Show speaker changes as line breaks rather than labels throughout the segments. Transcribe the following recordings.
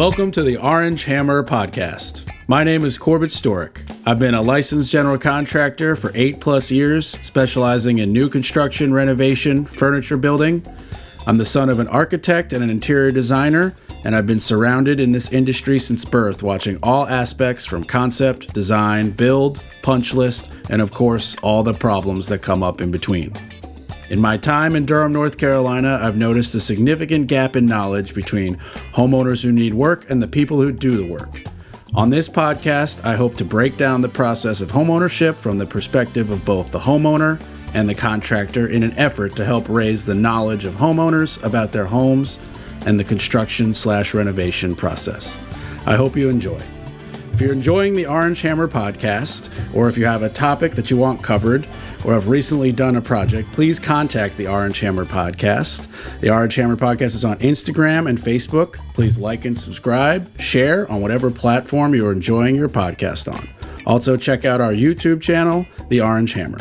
Welcome to the Orange Hammer Podcast. My name is Corbett Storick. I've been a licensed general contractor for 8+ years, specializing in new construction, renovation, furniture building. I'm the son of an architect and an interior designer, and I've been surrounded in this industry since birth, watching all aspects from concept, design, build, punch list, and of course, all the problems that come up in between. In my time in Durham, North Carolina, I've noticed a significant gap in knowledge between homeowners who need work and the people who do the work. On this podcast, I hope to break down the process of homeownership from the perspective of both the homeowner and the contractor in an effort to help raise the knowledge of homeowners about their homes and the construction/renovation process. I hope you enjoy. If you're enjoying the Orange Hammer Podcast, or if you have a topic that you want covered, or have recently done a project, please contact the Orange Hammer Podcast. The Orange Hammer Podcast is on Instagram and Facebook. Please like and subscribe, share on whatever platform you're enjoying your podcast on. Also, check out our YouTube channel, The Orange Hammer.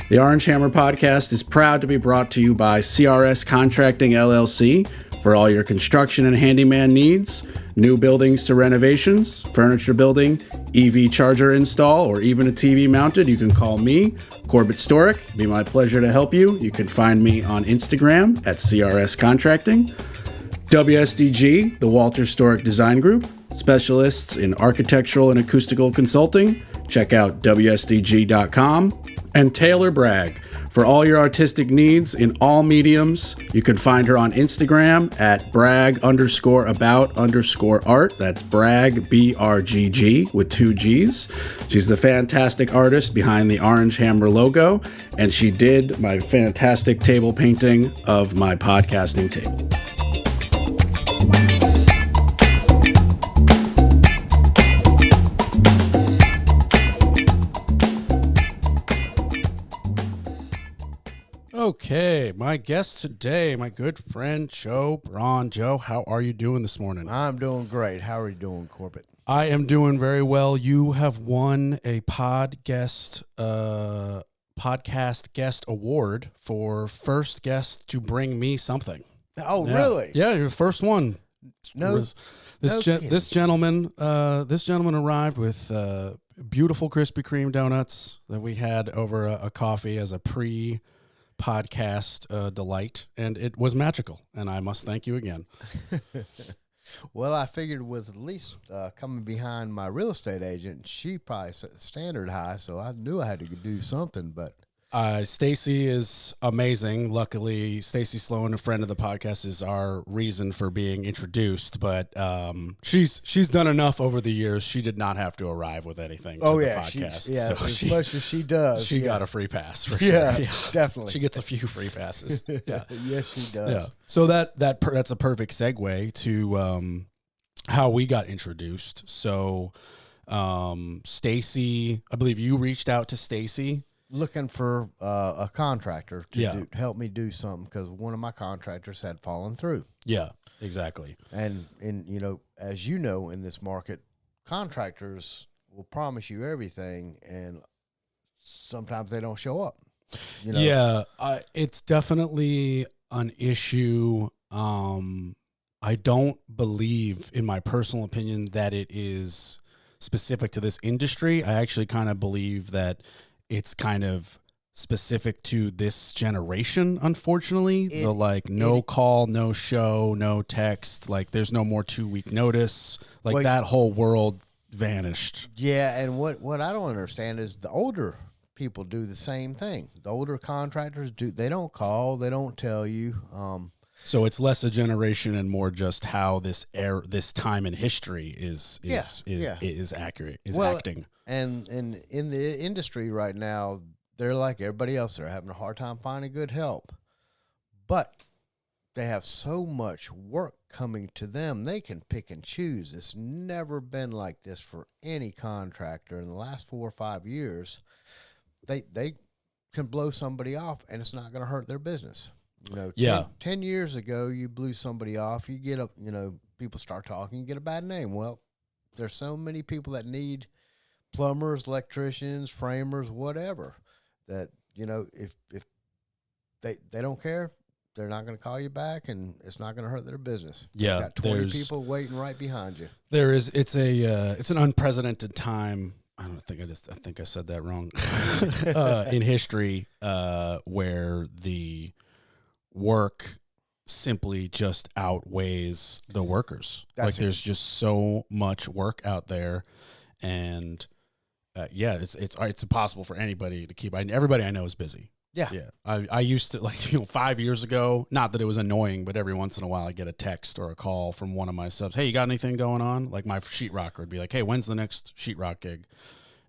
The Orange Hammer Podcast is proud to be brought to you by CRS Contracting LLC for all your construction and handyman needs, new buildings to renovations, furniture building, EV charger install, or even a TV mounted. You can call me, Corbett Storick. It'd be my pleasure to help you. You can find me on Instagram at CRS Contracting. WSDG, the Walter Storick Design Group, specialists in architectural and acoustical consulting. Check out WSDG.com. And Taylor Bragg, for all your artistic needs in all mediums. You can find her on Instagram at brag_about_art. That's brag, BRGG, with 2 G's. She's the fantastic artist behind the Orange Hammer logo, and she did my fantastic table painting of my podcasting table. Okay, my guest today, my good friend, Joe Braun. Joe, how are you doing this morning?
I'm doing great. How are you doing, Corbett?
I am doing very well. You have won a podcast guest award for first guest to bring me something.
Oh,
yeah.
Really?
Yeah, you're the first one. This gentleman arrived with beautiful Krispy Kreme donuts that we had over a coffee as a podcast delight, and it was magical, and I must thank you again.
Well, I figured with at least coming behind my real estate agent, she probably set the standard high, so I knew I had to do something. But
Stacy is amazing. Luckily, Stacy Sloan, a friend of the podcast, is our reason for being introduced. But she's done enough over the years. She did not have to arrive with anything to the podcast.
As much as she does.
She got a free pass for sure.
Yeah, definitely.
She gets a few free passes. Yeah,
yes, she does.
Yeah. So that's a perfect segue to how we got introduced. So Stacy, I believe you reached out to Stacy.
Looking for a contractor to help me do something because one of my contractors had fallen through.
Yeah, exactly.
And as you know, in this market, contractors will promise you everything, and sometimes they don't show up.
Yeah, it's definitely an issue. I don't believe, in my personal opinion, that it is specific to this industry. I actually kind of believe that it's kind of specific to this generation, unfortunately. No call, no show, no text. Like, there's no more 2-week notice. That whole world vanished.
Yeah, and what I don't understand is the older people do the same thing. The older contractors they don't call, they don't tell you.
So it's less a generation and more just how this time in history is accurate, acting.
And in the industry right now, they're like everybody else. They're having a hard time finding good help. But they have so much work coming to them, they can pick and choose. It's never been like this for any contractor. In the last 4 or 5 years, they can blow somebody off, and it's not going to hurt their business. 10 years ago, you blew somebody off, you get people start talking, you get a bad name. Well, there's so many people that need plumbers, electricians, framers, whatever, that, if they don't care, they're not going to call you back, and it's not going to hurt their business.
Yeah,
you got 20 people waiting right behind you.
There is. It's an unprecedented time. I think I said that wrong. In history, where the work simply just outweighs the workers. There's just so much work out there, and it's impossible for anybody to keep. Everybody I know is busy.
Yeah.
I used to 5 years ago. Not that it was annoying, but every once in a while I get a text or a call from one of my subs. Hey, you got anything going on? Like my sheetrocker would be like, hey, when's the next sheetrock gig?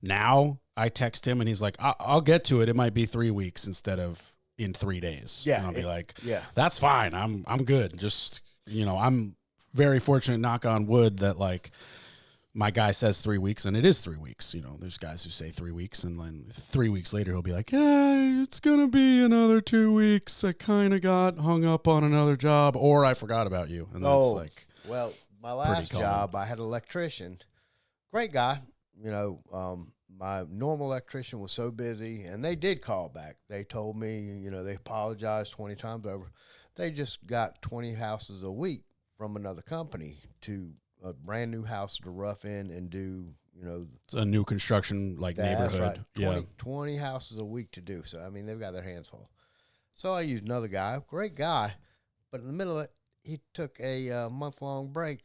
Now I text him and he's like, I'll get to it. It might be 3 weeks instead of in 3 days.
Yeah.
And I'll be like,
yeah,
that's fine. I'm good. Just, I'm very fortunate, knock on wood, that like my guy says 3 weeks and it is 3 weeks. There's guys who say 3 weeks and then 3 weeks later he'll be like, yeah, it's going to be another 2 weeks. I kind of got hung up on another job or I forgot about you. And that's
well, my last job, I had an electrician, great guy. My normal electrician was so busy, and they did call back. They told me, they apologized 20 times over. They just got 20 houses a week from another company to a brand new house to rough in and do,
it's a new construction neighborhood.
Right. 20 houses a week to do. So, they've got their hands full. So I used another guy, great guy, but in the middle of it, he took a month-long break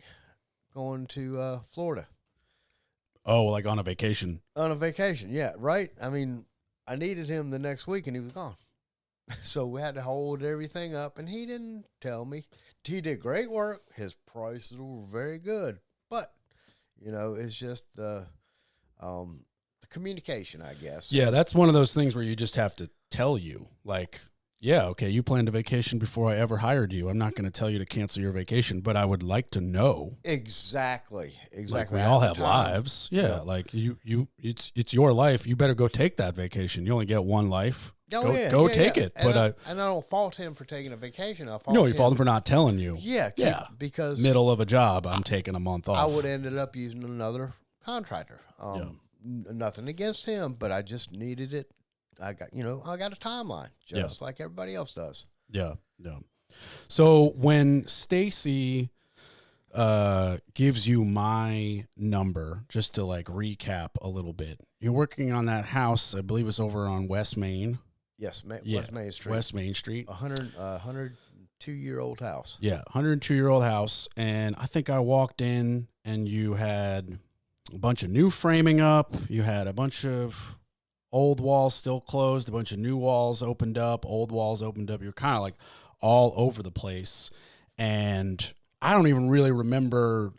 going to Florida.
Oh, like on a vacation.
On a vacation, yeah, right? I needed him the next week, and he was gone. So we had to hold everything up, and he didn't tell me. He did great work. His prices were very good. But, it's just the communication, I guess.
Yeah, that's one of those things where you just have to tell you, like, yeah, okay, you planned a vacation before I ever hired you. I'm not going to tell you to cancel your vacation, but I would like to know.
Exactly.
Like we all have lives. Yeah, like it's your life. You better go take that vacation. You only get one life. Go take it.
And
but
I don't fault him for taking a vacation.
You fault him for not telling you.
Yeah, because
middle of a job, I'm taking a month off.
I would have ended up using another contractor. Nothing against him, but I just needed it. I got a timeline just like everybody else does.
Yeah. So when Stacy gives you my number, just to recap a little bit, you're working on that house. I believe it's over on West Main.
Yes, West Main Street.
West Main Street.
102-year-old house.
Yeah, 102-year-old house. And I think I walked in and you had a bunch of new framing up. You had a bunch of old walls still closed, a bunch of new walls opened up, old walls opened up. You're kind of all over the place. And I don't even really remember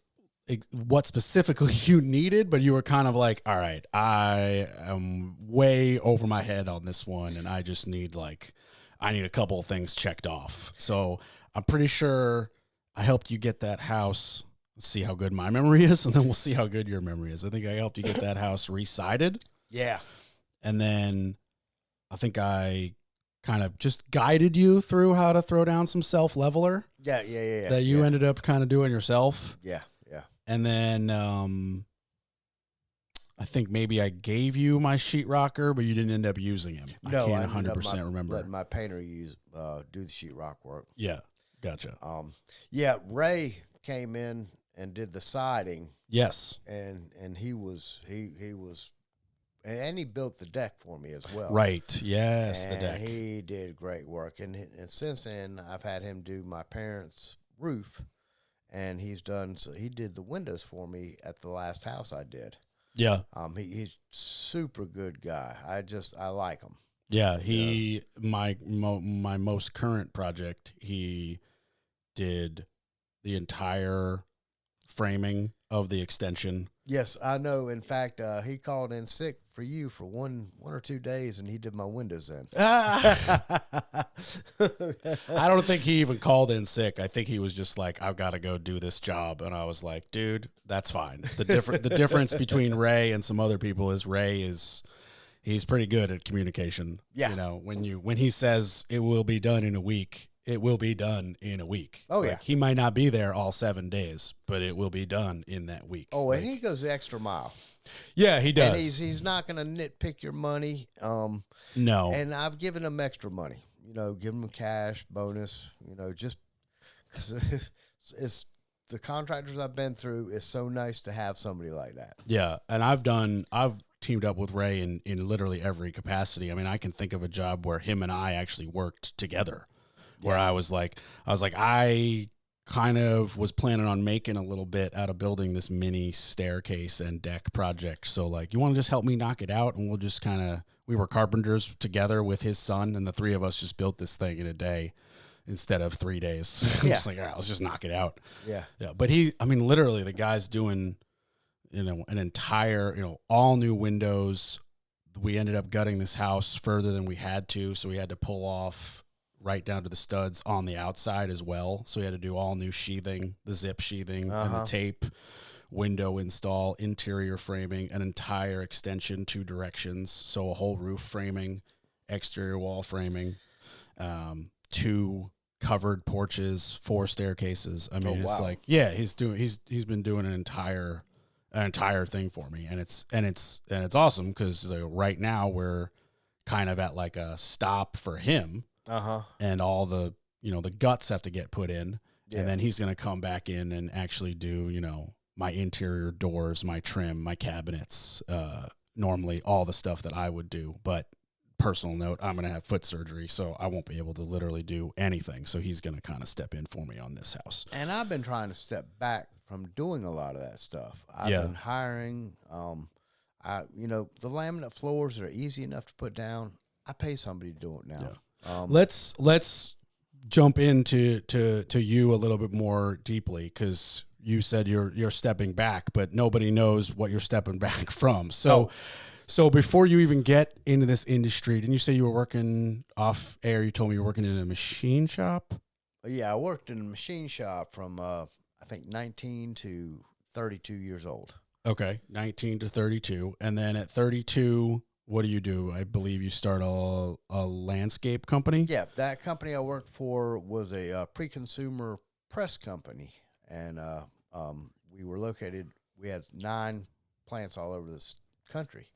what specifically you needed, but you were kind of like, all right, I am way over my head on this one. And I just need I need a couple of things checked off. So I'm pretty sure I helped you get that house. Let's see how good my memory is. And then we'll see how good your memory is. I think I helped you get that house re-sided.
Yeah.
And then I think I kind of just guided you through how to throw down some self-leveler.
Yeah.
That you ended up kind of doing yourself.
Yeah.
And then I think maybe I gave you my sheetrocker, but you didn't end up using him.
No,
I can't 100% remember.
Let my painter do the sheetrock work.
Yeah, gotcha.
Ray came in and did the siding.
Yes.
And he was and he built the deck for me as well.
Right. Yes,
and
the deck.
He did great work. And since then, I've had him do my parents' roof, and he did the windows for me at the last house I did.
Yeah.
He's super good guy. I like him.
Yeah. My most current project, he did the entire framing of the extension.
Yes, I know. In fact, he called in sick for you for one or 2 days, and he did my windows in.
I don't think he even called in sick. I think he was just like, I've got to go do this job. And I was like, dude, that's fine. The difference between Ray and some other people is he's pretty good at communication.
Yeah.
When he says it will be done in a week, it will be done in a week.
Oh, yeah.
He might not be there all 7 days, but it will be done in that week.
Oh, and he goes the extra mile.
Yeah, he does.
And he's not going to nitpick your money.
No.
And I've given him extra money. give them a cash bonus, just because it's the contractors I've been through. It's so nice to have somebody like that.
Yeah, and I've teamed up with Ray in literally every capacity. I mean, I can think of a job where him and I actually worked together, where I was like, I kind of was planning on making a little bit out of building this mini staircase and deck project. So like, you want to just help me knock it out, and we'll just we were carpenters together with his son, and the three of us just built this thing in a day instead of 3 days.
Yeah.
Just like, all right, let's just knock it out.
Yeah.
Yeah. But literally the guy's doing, an entire, all new windows. We ended up gutting this house further than we had to. So we had to pull off right down to the studs on the outside as well. So we had to do all new sheathing, the zip sheathing and the tape, window install, interior framing, an entire extension, 2 directions. So a whole roof framing, exterior wall framing, 2 covered porches, 4 staircases. I mean, it's like, yeah, he's been doing an entire thing for me. And it's awesome because right now we're kind of at like a stop for him. And all the, the guts have to get put in, and then he's going to come back in and actually do, my interior doors, my trim, my cabinets, normally all the stuff that I would do. But personal note, I'm going to have foot surgery, so I won't be able to literally do anything. So he's going to kind of step in for me on this house.
And I've been trying to step back from doing a lot of that stuff. I've been hiring, the laminate floors are easy enough to put down. I pay somebody to do it now.
Yeah. Let's jump into you a little bit more deeply, because you said you're stepping back, but nobody knows what you're stepping back from. So before you even get into this industry, didn't you say you were working off air? You told me you were working in a machine shop.
Yeah, I worked in a machine shop from I think 19 to 32 years old.
Okay, 19 to 32, and then at 32. What do you do? I believe you start a landscape company?
Yeah, that company I worked for was a pre-consumer press company, and we had 9 plants all over this country,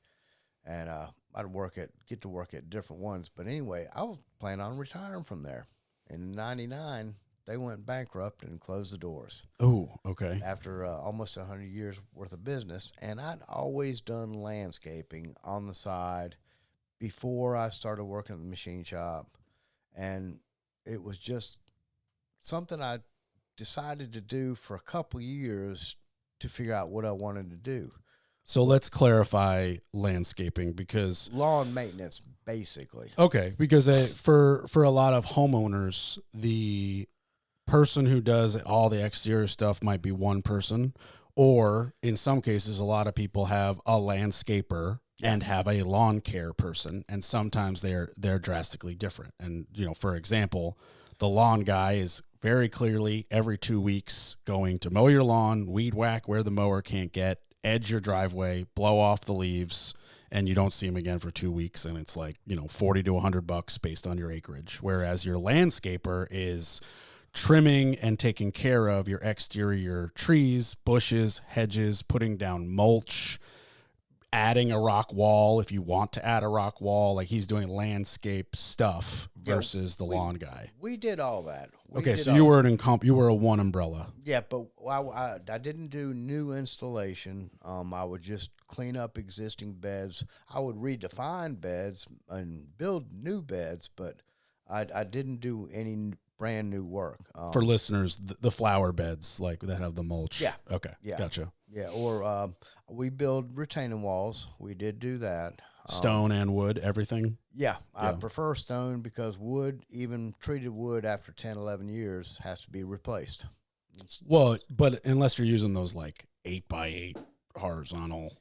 and I'd get to work at different ones. But anyway, I was planning on retiring from there. In '99, they went bankrupt and closed the doors.
Oh, okay.
After almost 100 years worth of business. And I'd always done landscaping on the side before I started working at the machine shop. And it was just something I decided to do for a couple years to figure out what I wanted to do.
So let's clarify landscaping, because
lawn maintenance, basically.
Okay, because for a lot of homeowners, the person who does all the exterior stuff might be one person, or in some cases, a lot of people have a landscaper and have a lawn care person, and sometimes they're drastically different. And for example, the lawn guy is very clearly every 2 weeks going to mow your lawn, weed whack where the mower can't get, edge your driveway, blow off the leaves, and you don't see him again for 2 weeks, and it's like $40 to $100 based on your acreage. Whereas your landscaper is trimming and taking care of your exterior trees, bushes, hedges, putting down mulch, adding a rock wall if you want to add a rock wall. Like, he's doing landscape stuff versus the lawn guy.
We did all that.
So you were you were a one umbrella.
Yeah, but I didn't do new installation. I would just clean up existing beds. I would redefine beds and build new beds, but I didn't do any brand new work.
For listeners, the flower beds, like, that have the mulch.
Yeah.
Okay.
Yeah.
Gotcha.
Yeah. Or we build retaining walls. We did do that.
Stone and wood, everything.
Yeah. I prefer stone because wood, even treated wood after 10, 11 years, has to be replaced.
Well, but unless you're using those like 8x8 horizontal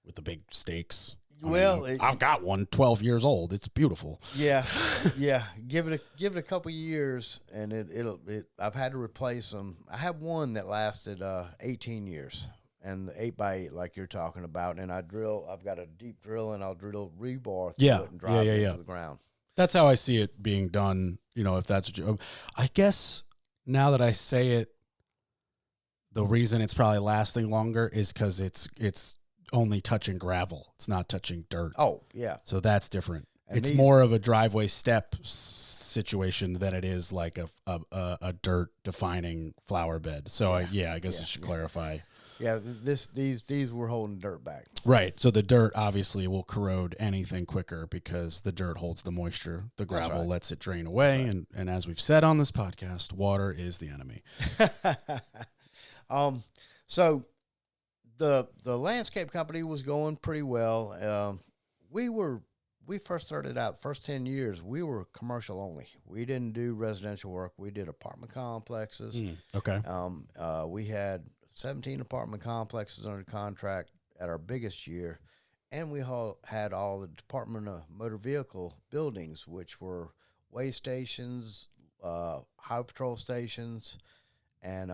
with the big stakes. I've got one 12 years old. It's beautiful.
Yeah, yeah. Give it a couple years, and I've had to replace them. I have one that lasted 18 years, and the 8x8 like you're talking about. And I've got a deep drill, and I'll drill rebar through it and drive it into the ground. That's
how I see it being done. If that's what I guess now that I say it, the reason it's probably lasting longer is because it's only touching gravel. It's not touching dirt.
Oh, yeah.
So that's different.
And
it's more of a driveway step situation than it is like a dirt defining flower bed. So I guess I should clarify.
Yeah, these were holding dirt back.
Right. So the dirt obviously will corrode anything quicker because the dirt holds the moisture. The gravel lets it drain away. Right. And as we've said on this podcast, water is the enemy.
So the landscape company was going pretty well. We first started out, first 10 years, we were commercial only. We didn't do residential work. We did apartment complexes.
Okay.
We had 17 apartment complexes under contract at our biggest year, and we had all the Department of Motor Vehicle buildings, which were weigh stations, highway patrol stations, and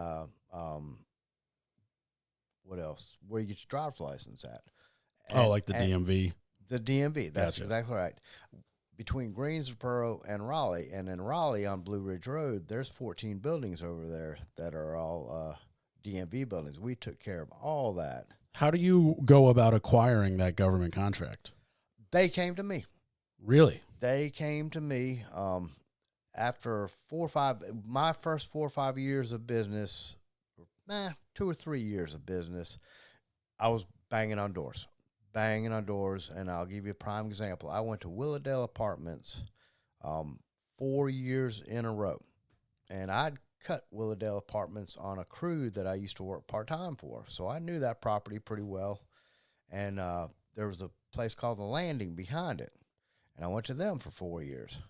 what else? Where you get your driver's license at.
Like the DMV.
The DMV, that's
Gotcha.
exactly right. Between Greensboro and Raleigh, and in Raleigh on Blue Ridge Road, there's 14 buildings over there that are all DMV buildings. We took care of all that.
How do you go about acquiring that government contract?
They came to me.
Really?
They came to me after my first 4 or 5 years of business, 2 or 3 years of business, I was banging on doors, and I'll give you a prime example. I went to Willowdale Apartments 4 years in a row, and I'd cut Willowdale Apartments on a crew that I used to work part-time for, so I knew that property pretty well, and there was a place called The Landing behind it, and I went to them for 4 years.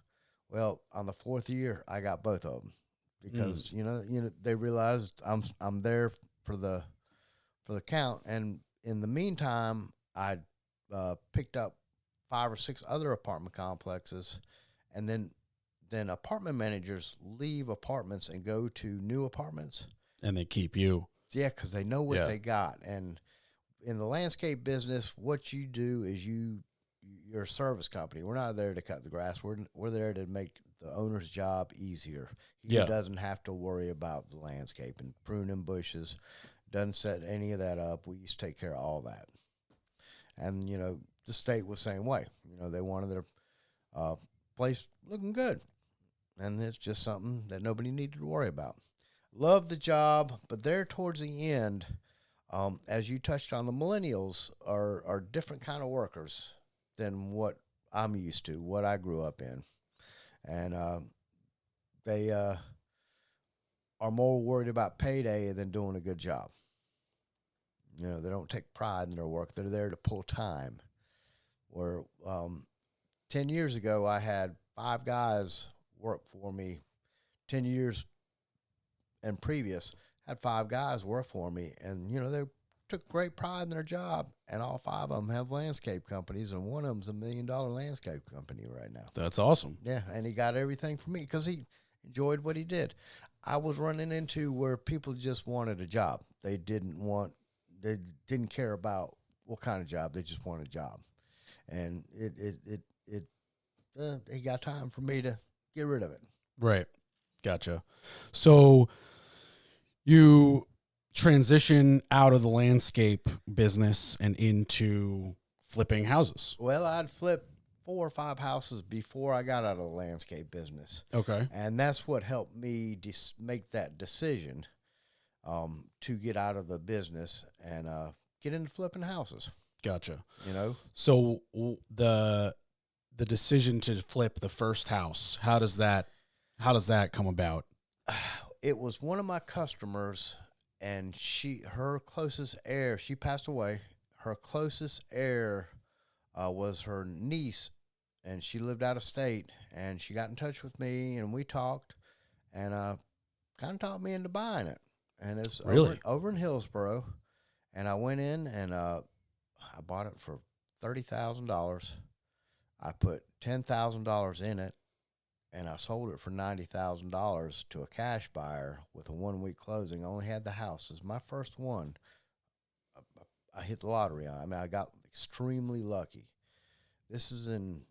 Well, on the 4th year, I got both of them because you know they realized I'm there for the count, and in the meantime, I picked up 5 or 6 other apartment complexes, and then apartment managers leave apartments and go to new apartments,
and they keep you.
Yeah, because they know what they got. And in the landscape business, what you do is you're a service company. We're not there to cut the grass. We're there to make the owner's job easier. He doesn't have to worry about the landscape and pruning bushes. Doesn't set any of that up. We used to take care of all that. And, the state was the same way. They wanted their place looking good. And it's just something that nobody needed to worry about. Love the job, but there towards the end, as you touched on, the millennials are different kind of workers than what I'm used to, what I grew up in. And they are more worried about payday than doing a good job. They don't take pride in their work. They're there to pull time. Where 10 years ago, I had 5 guys work for me. 10 years and previous, had 5 guys work for me. And, they took great pride in their job. And all 5 of them have landscape companies. And one of them's $1 million landscape company right now.
That's awesome.
Yeah, and he got everything from me because he enjoyed what he did. I was running into where people just wanted a job. They didn't care about what kind of job. They just wanted a job. And he got time for me to get rid of it.
Right. Gotcha. So you transition out of the landscape business and into flipping houses.
Well, I'd flipped 4 or 5 houses before I got out of the landscape business.
Okay.
And that's what helped me make that decision to get out of the business and get into flipping houses.
Gotcha.
So
the decision to flip the first house, how does that come about?
It was one of my customers, and her closest heir, she passed away. Her closest heir was her niece, and she lived out of state, and she got in touch with me, and we talked, and kind of talked me into buying it. And it's
really
over in Hillsboro, and I went in and I bought it for $30,000. I put $10,000 in it, and I sold it for $90,000 to a cash buyer with a 1-week closing. I only had the house. It was my first one. I hit the lottery on it. I mean, I got extremely lucky. This is in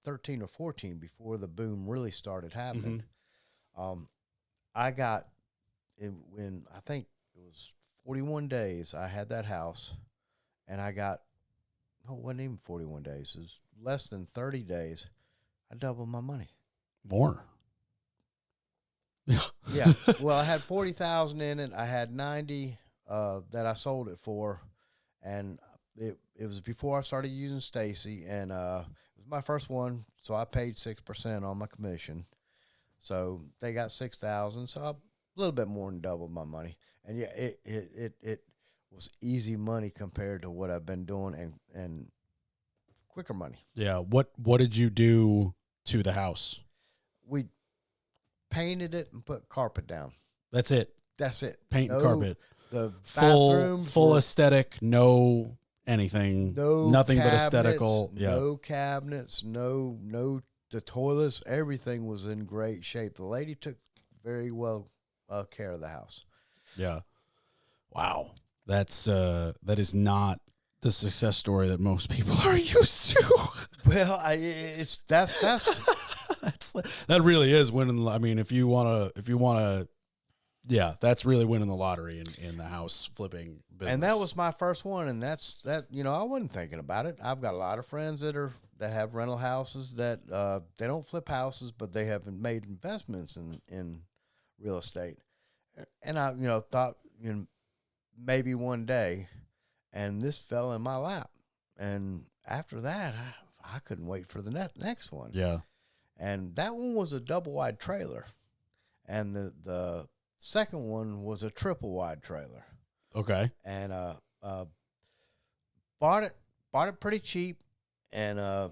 13 or 14 before the boom really started happening. I got when I think it was 41 days I had that house, and I got no, it wasn't even 41 days. It was less than 30 days. I doubled my money.
More.
Yeah. Well, I had 40,000 in it. I had 90 that I sold it for, and it was before I started using Stacy, and it was my first one, so I paid 6% on my commission. So they got 6,000, so a little bit more than doubled my money. And yeah, it was easy money compared to what I've been doing, and quicker money.
Yeah. What did you do to the house?
We painted it and put carpet down.
That's it.
That's it.
Paint and carpet.
The
Full
bathrooms
aesthetic, no anything, nothing but aesthetical. Yeah.
No cabinets, no the toilets, everything was in great shape. The lady took very well care of the house.
Yeah. Wow. That is not the success story that most people are used to.
Well, that's
that really is winning. I mean, if you want to, yeah, that's really winning the lottery in the house flipping business.
And that was my first one, and that's that. I wasn't thinking about it. I've got a lot of friends that have rental houses that they don't flip houses, but they have made investments in real estate. And I thought maybe one day, and this fell in my lap. And after that, I couldn't wait for the next one.
Yeah.
And that one was a double wide trailer, and the second one was a triple wide trailer.
Okay.
And bought it pretty cheap, and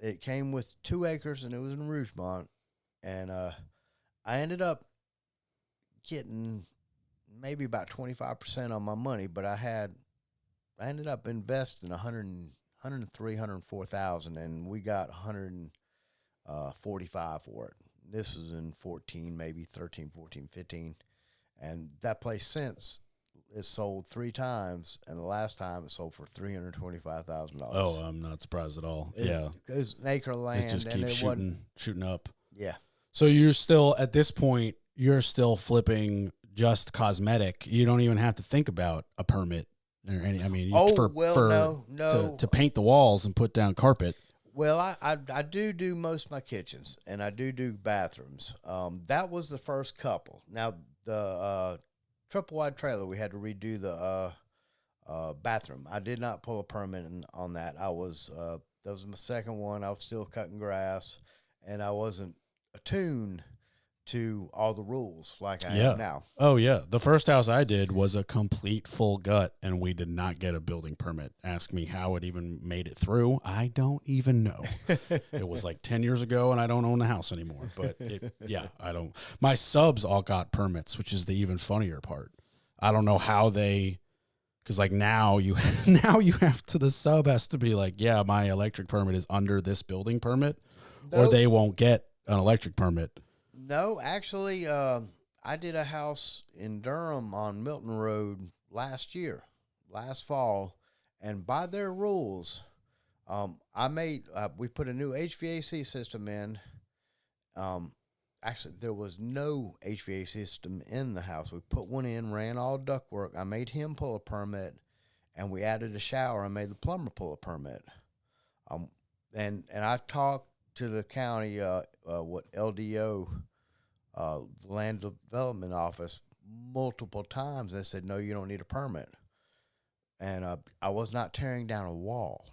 it came with 2 acres, and it was in Rougemont, and I ended up getting maybe about 25% on my money, but I ended up investing 104,000, and we got 145 for it. This is in 14, maybe 13, 14, 15. And that place since is sold 3 times, and the last time it sold for $325,000.
Oh, I'm not surprised at all. Yeah.
It's an acre of land.
It just keeps shooting up.
Yeah.
So you're still, at this point, you're still flipping just cosmetic. You don't even have to think about a permit or any, I mean,
no.
To paint the walls and put down carpet.
Well, I do most of my kitchens, and I do bathrooms. That was the first couple. Now, the triple wide trailer, we had to redo the bathroom. I did not pull a permit on that. That was my second one. I was still cutting grass, and I wasn't attuned to all the rules like I am now.
Oh, yeah. The first house I did was a complete full gut, and we did not get a building permit. Ask me how it even made it through. I don't even know. It was like 10 years ago, and I don't own the house anymore. But, I don't. My subs all got permits, which is the even funnier part. I don't know how they, because like now you have to, the sub has to be like, yeah, my electric permit is under this building permit, or they won't get an electric permit.
No, actually, I did a house in Durham on Milton Road last fall, and by their rules, we put a new HVAC system in. Actually, there was no HVAC system in the house. We put one in, ran all ductwork. I made him pull a permit, and we added a shower. I made the plumber pull a permit. And I talked to the county, LDO, Land Development Office, multiple times. They said, no, you don't need a permit. And I was not tearing down a wall.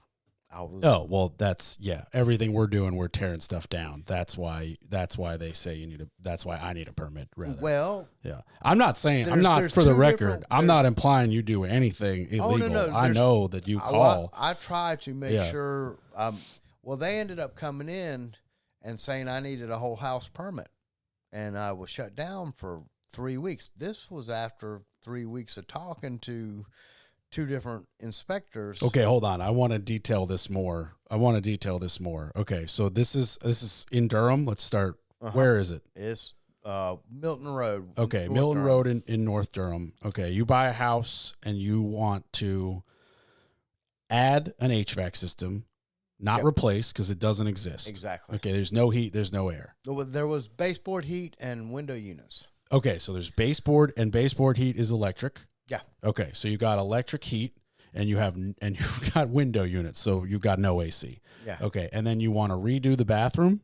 Everything we're doing, we're tearing stuff down. That's why they say that's why I need a permit rather. Well,
yeah. I'm not saying, for the record, I'm not implying you do anything illegal. No, I know that you call.
I try to make sure. Well, they ended up coming in and saying I needed a whole house permit, and I was shut down for 3 weeks. This was after 3 weeks of talking to 2 different inspectors.
Okay, hold on. I want to detail this more. Okay, so this is in Durham. Let's start. Where is it?
It's Milton Road.
Okay, Milton Road in North Durham. Okay, you buy a house and you want to add an HVAC system, not replace because it doesn't exist.
Exactly.
Okay, there's no heat, there's no air.
There was baseboard heat and window units.
Okay, so there's baseboard, and baseboard heat is electric.
Yeah.
Okay, so you got electric heat, and you've got window units, so you've got no AC.
Yeah.
Okay, and then you want to redo the bathroom.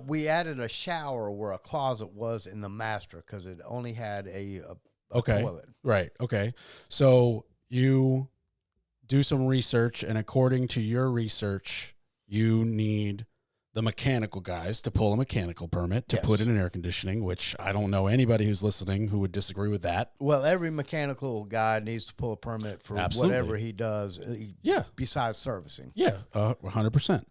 We added a shower where a closet was in the master because it only had a
Okay.
toilet.
Right. Okay. So you do some research, and according to your research, you need the mechanical guys to pull a mechanical permit to put in an air conditioning, which I don't know anybody who's listening who would disagree with that.
Well, every mechanical guy needs to pull a permit for whatever he does. Besides servicing.
Yeah, 100%.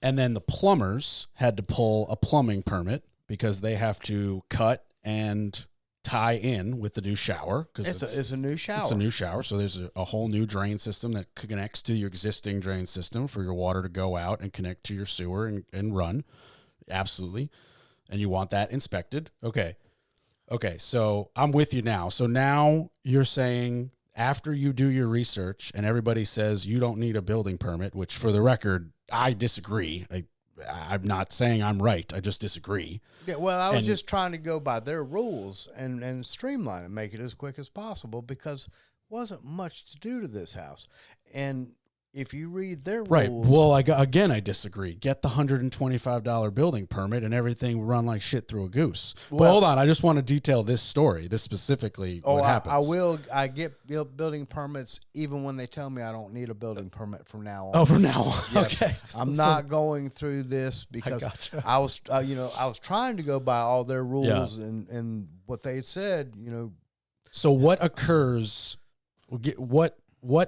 And then the plumbers had to pull a plumbing permit because they have to cut and tie in with the new shower. Because
it's a new shower.
It's a new shower. So there's a whole new drain system that connects to your existing drain system for your water to go out and connect to your sewer and run. Absolutely. And you want that inspected. Okay. So I'm with you now. So now you're saying after you do your research and everybody says you don't need a building permit, which for the record, I disagree. I'm not saying I'm right. I just disagree.
Yeah, well, I was just trying to go by their rules and streamline it, make it as quick as possible because wasn't much to do to this house. And if you read their rules...
Well, I disagree. Get the $125 building permit and everything run like shit through a goose. Well, but hold on. I just want to detail this story, this specifically what happens.
I will. I get building permits even when they tell me I don't need a building permit from now on.
Oh, from now on.
Yes.
Okay.
I'm not going through this because I was, I was trying to go by all their rules and what they said,
So what occurs,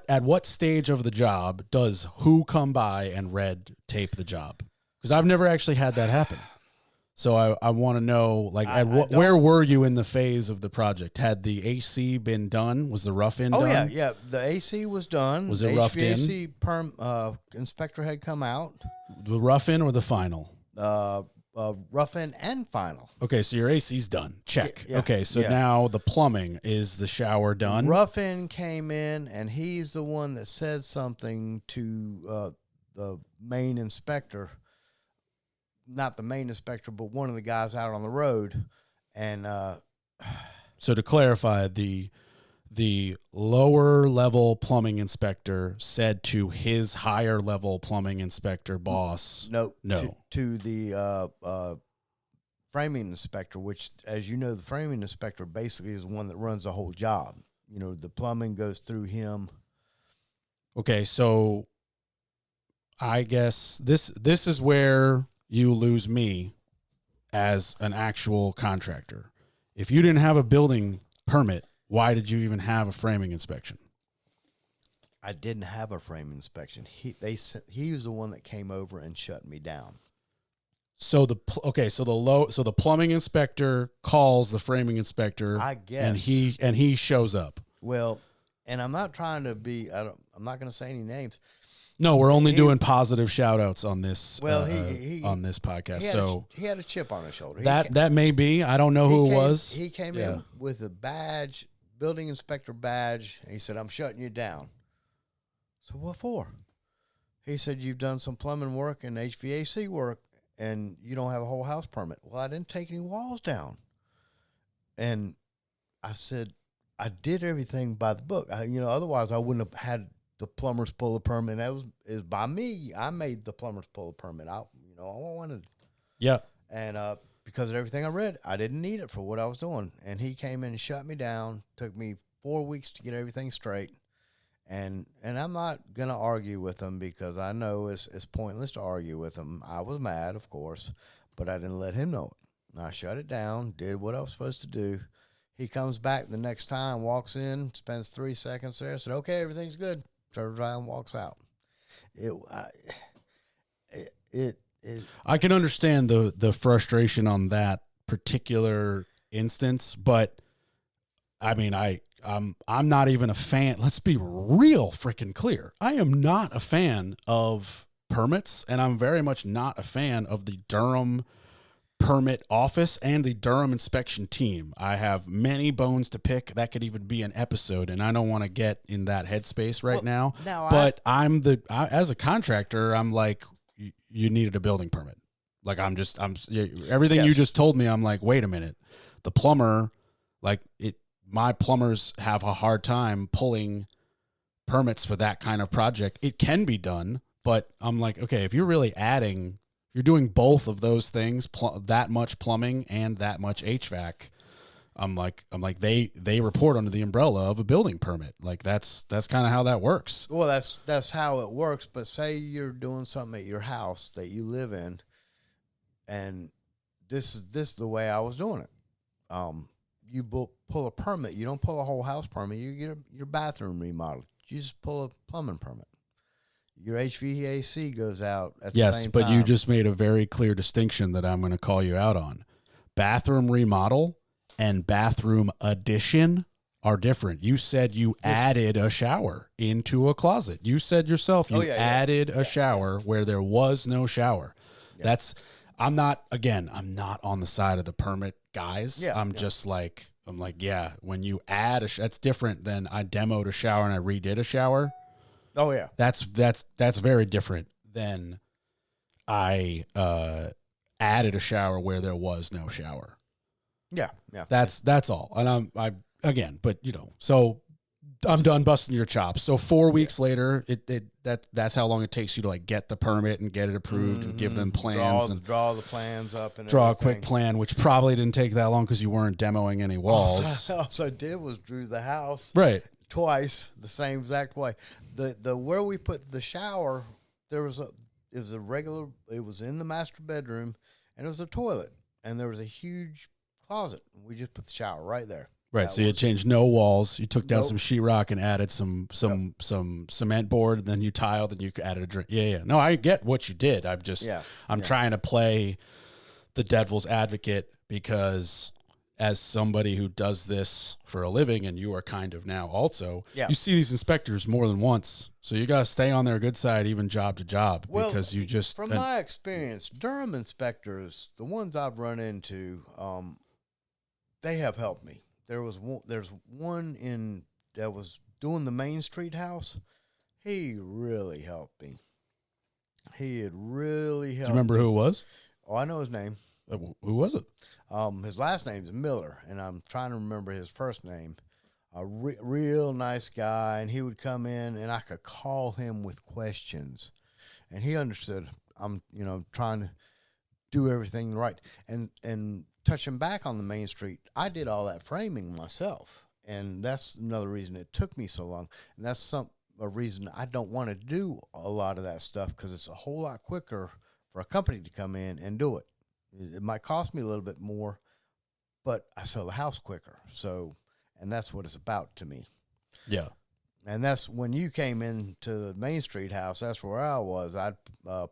at what stage of the job does who come by and red tape the job? Because I've never actually had that happen. So I want to know, like, where were you in the phase of the project? Had the AC been done? Was the rough-in done?
Oh, yeah. The AC was done.
Was it roughed in?
HVAC inspector had come out.
The rough-in or the final?
Rough-in and final.
Okay, so your AC's done. Check. Yeah, okay, so now the plumbing, is the shower done?
Rough-in came in, and he's the one that said something to the main inspector. Not the main inspector, but one of the guys out on the road. And
so to clarify, the lower level plumbing inspector said to his higher level plumbing inspector boss,
no, to the framing inspector, which, as you know, the framing inspector basically is the one that runs the whole job. The plumbing goes through him. Okay,
so I guess this is where you lose me as an actual contractor. If you didn't have a building permit, why did you even have a framing inspection?
I didn't have a framing inspection. He was the one that came over and shut me down.
So the plumbing inspector calls the framing inspector,
I guess,
and he shows up.
Well, and I'm not trying to be. I'm not going to say any names.
No, we're only doing positive shout outs on this.
Well,
on this podcast.
He had a chip on his shoulder.
That may be. I don't know who it was.
He came in with a badge, building inspector badge, and he said, "I'm shutting you down." So what for? He said, "You've done some plumbing work and HVAC work, and you don't have a whole house permit." Well, I didn't take any walls down, and I said, "I did everything by the book. Otherwise I wouldn't have had the plumbers pull a permit. That is by me. I made the plumbers pull a permit. I wanted."
Yeah.
And because of everything I read, I didn't need it for what I was doing. And he came in and shut me down. Took me 4 weeks to get everything straight. And I'm not gonna argue with him because I know it's pointless to argue with him. I was mad, of course, but I didn't let him know it. I shut it down, did what I was supposed to do. He comes back the next time, walks in, spends 3 seconds there, said, "Okay, everything's good." Turns around, walks out.
I can understand the frustration on that particular instance, but I mean, I'm not even a fan. Let's be real freaking clear. I am not a fan of permits, and I'm very much not a fan of the Durham permit office and the Durham inspection team. I have many bones to pick. That could even be an episode, and I don't want to get in that headspace right now. But as a contractor, I'm like, you needed a building permit. Like everything you just told me, I'm like, wait a minute. The plumber, my plumbers have a hard time pulling permits for that kind of project. It can be done, but I'm like, okay, if you're really adding, you're doing both of those things, that much plumbing and that much HVAC. I'm like they report under the umbrella of a building permit. Like that's kind of how that works.
Well, that's how it works. But say you're doing something at your house that you live in, and this is the way I was doing it. You pull a permit. You don't pull a whole house permit. You get your bathroom remodeled. You just pull a plumbing permit. Your HVAC goes out at the same time.
Yes, but you just made a very clear distinction that I'm going to call you out on. Bathroom remodel and bathroom addition are different. You said you added a shower into a closet. You said yourself you added a shower where there was no shower. Yeah. I'm not on the side of the permit guys. Yeah, I'm like, when you add that's different than I demoed a shower and I redid a shower.
Oh yeah.
That's very different than I added a shower where there was no shower.
Yeah.
That's all. And so I'm done busting your chops. So 4 weeks later, that's how long it takes you to like get the permit and get it approved and give them plans and
draw the plans up and
draw everything. A quick plan, which probably didn't take that long because you weren't demoing any walls.
All I did was drew the house twice the same exact way. The where we put the shower, it was in the master bedroom, and it was a toilet, and there was a huge closet. We just put the shower right there.
Right, so you changed no walls. You took down some sheetrock and added some cement board, and then you tiled, and you added a drink. Yeah. No, I get what you did. I'm trying to play the devil's advocate because as somebody who does this for a living, and you are kind of now also, you see these inspectors more than once. So you got to stay on their good side, even job to job, because you just...
From my experience, Durham inspectors, the ones I've run into, they have helped me. There's one that was doing the Main Street house. He really helped me. He had really helped.
Do you remember who it was?
Oh, I know his name.
Who was it?
His last name's Miller, and I'm trying to remember his first name. A real nice guy, and he would come in, and I could call him with questions, and he understood. I'm trying to do everything right, and touching back on the Main Street, I did all that framing myself, and that's another reason it took me so long, and that's a reason I don't want to do a lot of that stuff, because it's a whole lot quicker for a company to come in and do it. It might cost me a little bit more, but I sell the house quicker. So, and that's what it's about to me.
Yeah.
And that's when you came into the Main Street house, that's where I was. I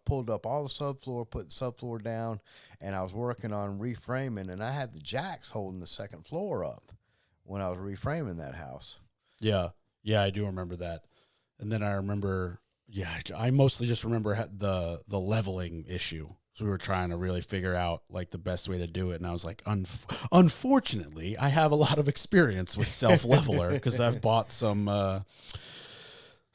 pulled up all the subfloor, put the subfloor down, and I was working on reframing, and I had the jacks holding the second floor up when I was reframing that house.
Yeah. Yeah, I do remember that. And then I remember, I mostly just remember the leveling issue. So we were trying to really figure out like the best way to do it. And I was like, unfortunately, I have a lot of experience with self-leveler because I've bought some,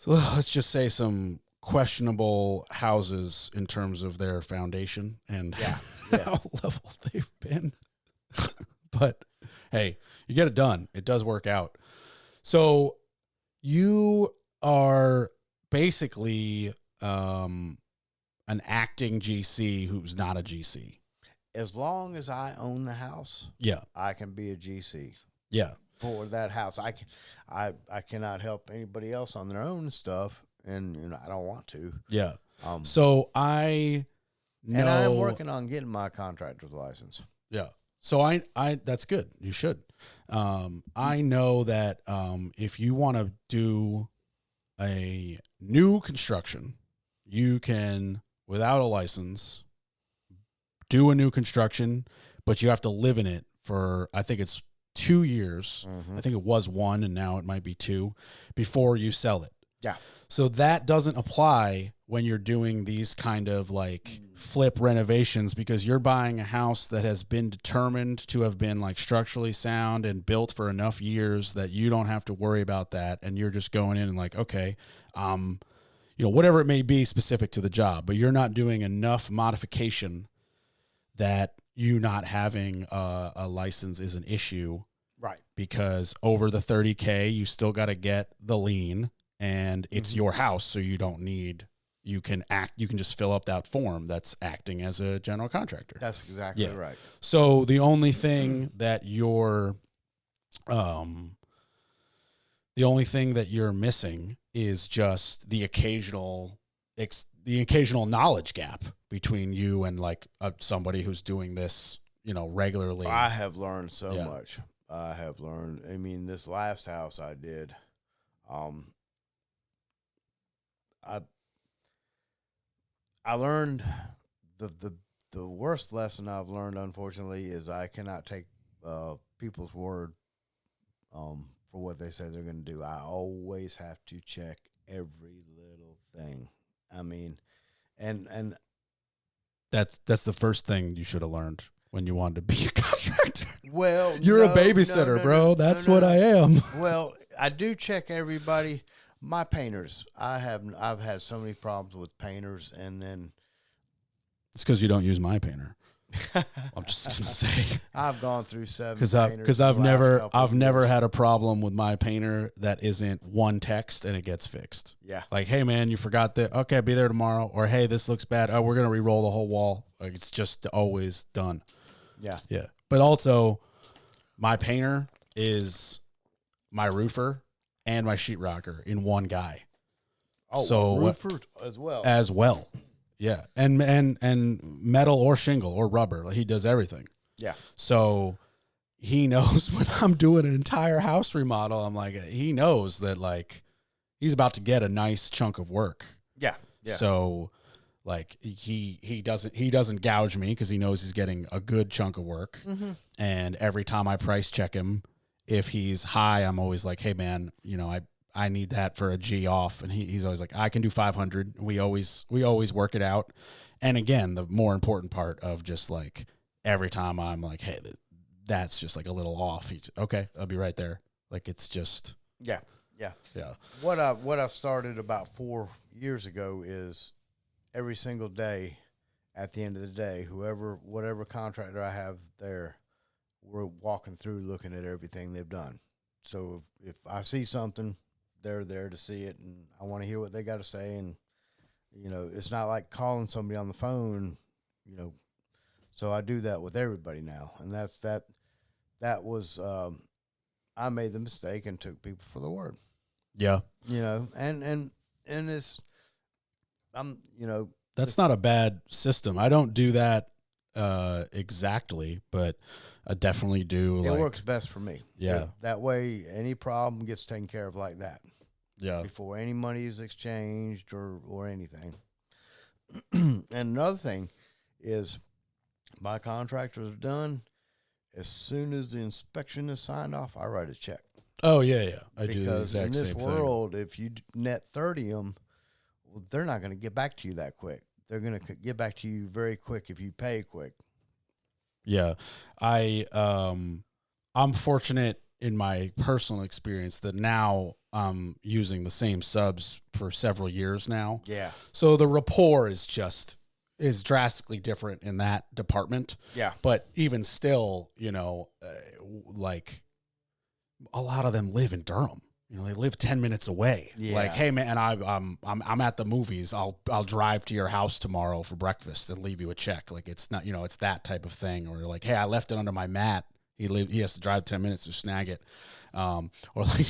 let's just say some questionable houses in terms of their foundation and how level they've been. But hey, you get it done. It does work out. So you are basically, an acting GC who's not a GC.
As long as I own the house, I can be a GC.
Yeah,
for that house, I cannot help anybody else on their own stuff, and I don't want to.
Yeah. So I know,
and I'm working on getting my contractor's license.
Yeah. So I that's good. You should. I know that if you want to do a new construction, you can, without a license, do a new construction, but you have to live in it for, I think it's 2 years. Mm-hmm. I think it was 1, and now it might be 2, before you sell it.
Yeah.
So that doesn't apply when you're doing these kind of like flip renovations, because you're buying a house that has been determined to have been like structurally sound and built for enough years that you don't have to worry about that. And you're just going in and like, okay, whatever it may be specific to the job, but you're not doing enough modification that you not having a license is an issue.
Right.
Because over the $30,000, you still got to get the lien, and it's your house, so you don't need. You can just fill up that form that's acting as a general contractor.
That's exactly right.
So the only thing that you're missing is just the occasional knowledge gap between you and like somebody who's doing this, regularly.
I have learned so much. I have learned. I mean, this last house I did, I learned the worst lesson I've learned, unfortunately, is I cannot take people's word for what they say they're going to do. I always have to check every little thing. I mean, and
that's the first thing you should have learned when you wanted to be a contractor.
Well,
you're a babysitter, bro. That's what I am.
Well, I do check everybody. My painters, I've had so many problems with painters, and then
it's because you don't use my painter. I'm just gonna say
I've gone through 7
because I've never had a problem with my painter that isn't one text and it gets fixed.
Yeah,
like, hey man, you forgot that. Okay, I'll be there tomorrow. Or hey, this looks bad. Oh, we're gonna re-roll the whole wall. Like, it's just always done.
Yeah.
But also, my painter is my roofer and my sheetrocker in one guy.
Oh,
so
roofer as well.
Yeah, and metal or shingle or rubber. Like, he does everything.
Yeah.
So he knows when I'm doing an entire house remodel, I'm like, he knows that like he's about to get a nice chunk of work.
Yeah.
So like he doesn't gouge me because he knows he's getting a good chunk of work. Mm-hmm. And every time I price check him, if he's high, I'm always like, hey man, I need that for a G off. And he's always like, I can do 500. We always work it out. And again, the more important part of just like every time I'm like, hey, that's just like a little off. Okay, I'll be right there. Like, it's just.
Yeah. What I've started about 4 years ago is every single day at the end of the day, whatever contractor I have there, we're walking through looking at everything they've done. So if I see something, they're there to see it, and I want to hear what they got to say. And, it's not like calling somebody on the phone, so I do that with everybody now. And that was, I made the mistake and took people for the word.
Yeah.
And it's,
that's not a bad system. I don't do that exactly, but I definitely do.
It works best for me.
Yeah.
That way, any problem gets taken care of like that.
Yeah.
Before any money is exchanged or anything. And another thing is, my contractors are done. As soon as the inspection is signed off, I write a check.
Oh yeah. I do the
because
exact
in this
same
world, if you net 30 them, well, they're not going to get back to you that quick. They're going to get back to you very quick if you pay quick.
Yeah. I'm fortunate in my personal experience that now I'm using the same subs for several years now.
Yeah.
So the rapport is drastically different in that department.
Yeah.
But even still, like a lot of them live in Durham. They live 10 minutes away.
Yeah.
Like, hey man, I'm at the movies. I'll drive to your house tomorrow for breakfast and leave you a check. Like, it's not, it's that type of thing. Or like, hey, I left it under my mat. He has to drive 10 minutes to snag it. Or like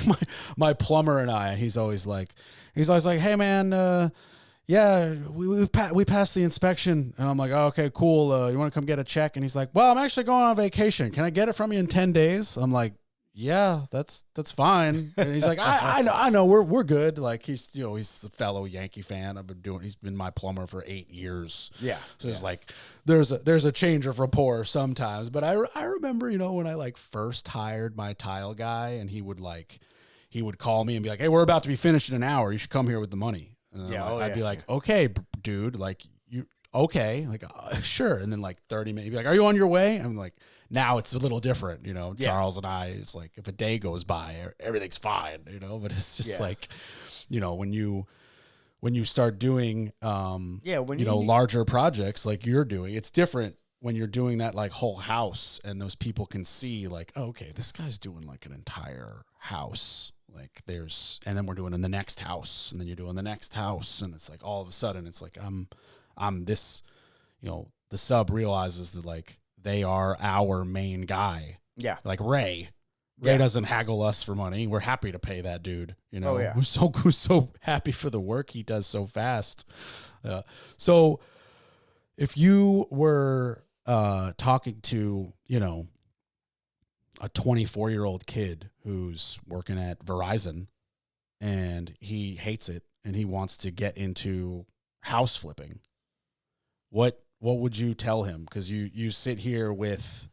my plumber and I, he's always like, hey man, yeah, we passed the inspection. And I'm like, oh, okay, cool. You want to come get a check? And he's like, well, I'm actually going on vacation. Can I get it from you in 10 days? I'm like, yeah, that's fine. And he's like, I know, we're good. Like, he's a fellow Yankee fan. He's been my plumber for 8 years.
Yeah.
So it's like, there's a change of rapport sometimes. But I remember, when I like first hired my tile guy, and he would call me and be like, hey, we're about to be finished in an hour. You should come here with the money. And I'd be like, okay, dude, like, you okay? Like, sure. And then like 30 minutes, he'd be like, are you on your way? I'm like, now it's a little different, Charles and I, it's like, if a day goes by, everything's fine, but it's just like, when you start doing, larger projects like you're doing, it's different. when you're doing that like whole house and those people can see like, oh, okay, this guy's doing like an entire house. Like and then we're doing in the next house, and then you're doing the next house. And it's like, all of a sudden it's like, I'm this, the sub realizes that like they are our main guy.
Yeah.
Like Ray doesn't haggle us for money. We're happy to pay that dude,
Oh, yeah.
who's so happy for the work he does so fast. So if you were talking to, a 24-year-old kid who's working at Verizon and he hates it and he wants to get into house flipping, what would you tell him? Because you sit here with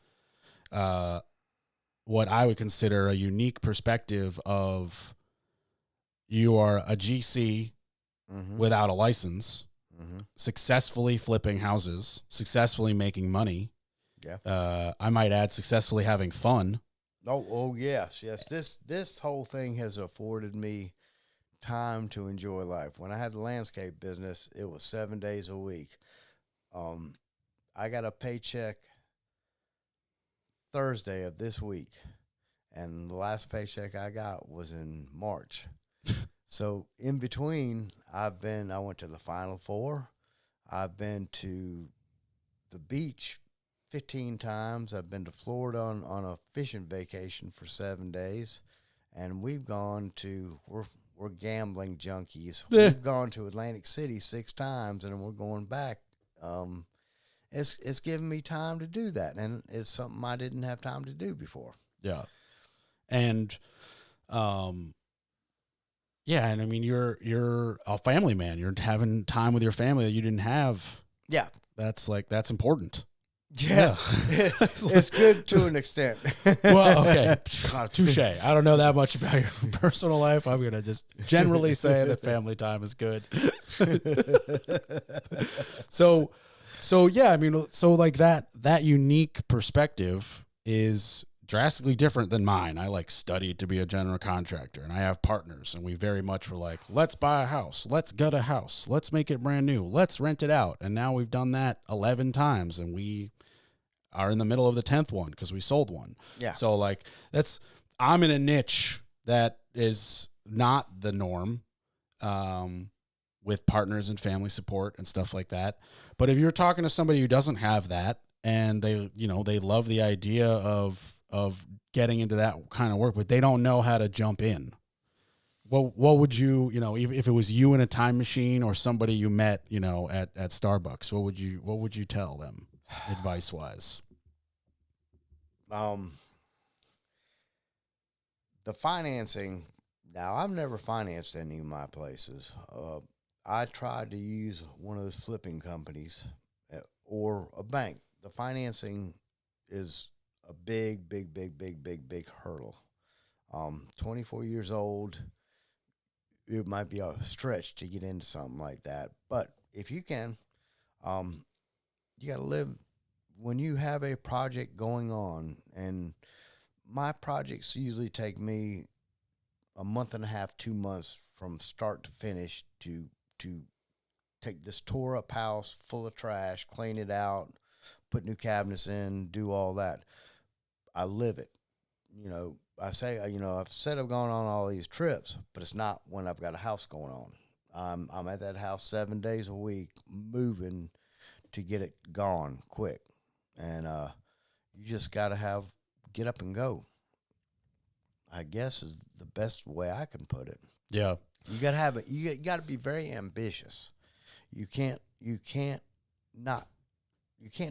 what I would consider a unique perspective of you are a GC without a license, successfully flipping houses, successfully making money.
Yeah.
I might add successfully having fun.
Oh yes. This whole thing has afforded me time to enjoy life. When I had the landscape business, it was 7 days a week. I got a paycheck Thursday of this week, and the last paycheck I got was in March. So in between, I went to the Final Four. I've been to the beach 15 times. I've been to Florida on a fishing vacation for 7 days, and we're gambling junkies. We've gone to Atlantic City 6 times, and we're going back. It's given me time to do that, and it's something I didn't have time to do before.
Yeah, and and I mean you're a family man. You're having time with your family that you didn't have.
Yeah,
that's important.
Yeah. It's good to an extent.
Well, okay, touche. I don't know that much about your personal life. I'm gonna just generally say that family time is good. So yeah, I mean, so like that unique perspective is drastically different than mine. I like studied to be a general contractor, and I have partners, and we very much were like, let's buy a house, let's gut a house, let's make it brand new, let's rent it out. And now we've done that 11 times, and we are in the middle of the 10th one because we sold one.
Yeah.
So like I'm in a niche that is not the norm. With partners and family support and stuff like that. But if you're talking to somebody who doesn't have that, and they love the idea of getting into that kind of work, but they don't know how to jump in, what would you, if it was you in a time machine or somebody you met, at Starbucks, what would you tell them advice wise?
The financing. Now, I've never financed any of my places. I tried to use one of those flipping companies or a bank. The financing is a big hurdle. 24 years old, it might be a stretch to get into something like that. But if you can, you got to live when you have a project going on. And my projects usually take me a month and a half, 2 months from start to finish to take this tore up house full of trash, clean it out, put new cabinets in, do all that. I live it. I say, I've said I've gone on all these trips, but it's not when I've got a house going on. I'm at that house 7 days a week, moving to get it gone quick. And you just got to get up and go, I guess, is the best way I can put it.
Yeah.
You got to have it. You got to be very ambitious. You can't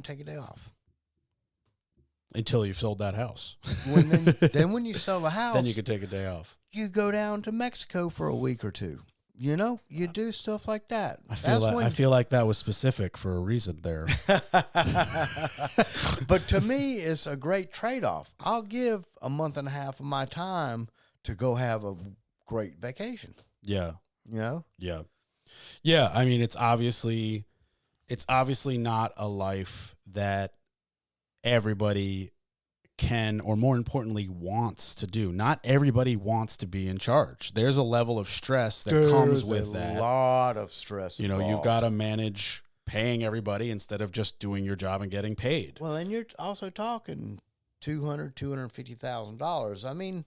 take a day off
until you've sold that house.
Then when you sell the house,
then you can take a day off.
You go down to Mexico for a week or two. You do stuff like that.
I feel like that was specific for a reason there.
But to me, it's a great trade-off. I'll give a month and a half of my time to go have a great vacation.
Yeah.
Yeah.
Yeah. I mean, it's obviously not a life that everybody can, or more importantly, wants to do. Not everybody wants to be in charge. There's a level of stress that comes with that.
A lot of stress.
You've got to manage paying everybody instead of just doing your job and getting paid.
Well, and you're also talking $250,000. I mean,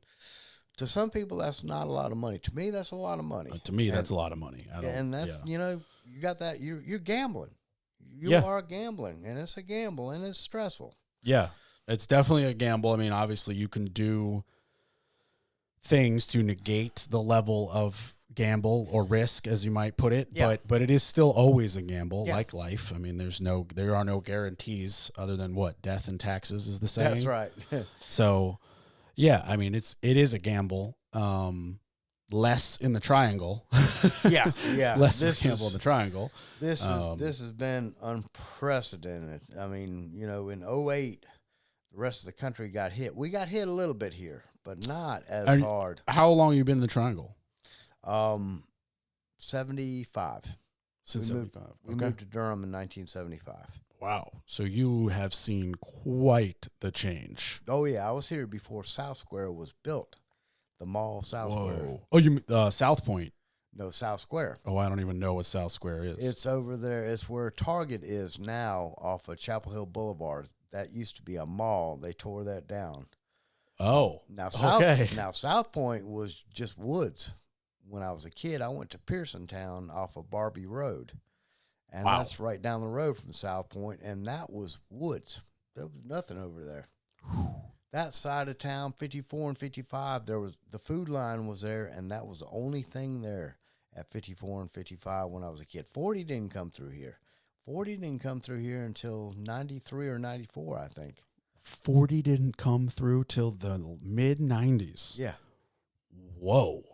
to some people, that's not a lot of money. To me, that's a lot of money.
To me, that's a lot of money.
And that's,
yeah.
you know, you got that. You're gambling. You
Yeah.
are gambling, and it's a gamble, and it's stressful.
Yeah, it's definitely a gamble. I mean, obviously, you can do things to negate the level of gamble or risk, as you might put it,
Yeah.
but it is still always a gamble,
Yeah.
like life. I mean, there are no guarantees other than what death and taxes is the saying.
That's right.
So, yeah, I mean, it is a gamble. Less in the triangle.
Yeah.
Less of a gamble in the triangle.
This has been unprecedented. I mean, you know, in 2008, the rest of the country got hit. We got hit a little bit here, but not as hard.
How long you been in the triangle?
75.
Since 75.
We moved to Durham in 1975.
Wow. So you have seen quite the change.
Oh, yeah. I was here before South Square was built. The mall, South Square.
Oh, you South Point.
No, South Square.
Oh, I don't even know what South Square is.
It's over there. It's where Target is now off of Chapel Hill Boulevard. That used to be a mall. They tore that down.
Oh,
Now, South Point was just woods. When I was a kid, I went to Pearson Town off of Barbie Road. And that's right down the road from South Point, and that was woods. There was nothing over there. That side of town, 54 and 55, the food line was there, and that was the only thing there at 54 and 55 when I was a kid. 40 didn't come through here. 40 didn't come through here until 93 or 94, I think.
40 didn't come through till the mid-90s.
Yeah.
Whoa.